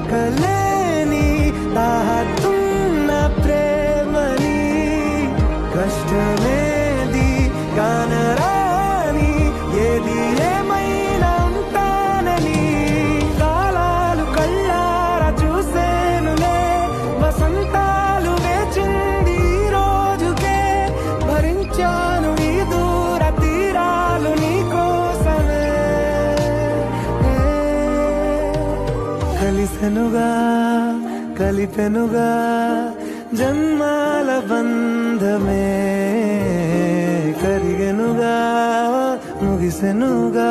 తాకలేని తాహతున్న ప్రేమని కష్టమేది కానరాని ఏది ఏమైనా ఉంటానని కాలాలు కళ్ళారా చూసేనులే వసంతాలు వేచింది ఈ రోజుకే భరించాను ఈ దూర తీరాలు నీ కోసమే కలిసెనుగా కలిపెనుగా జన్మాల బంధమే కరిగెనుగా ముగిసెనుగా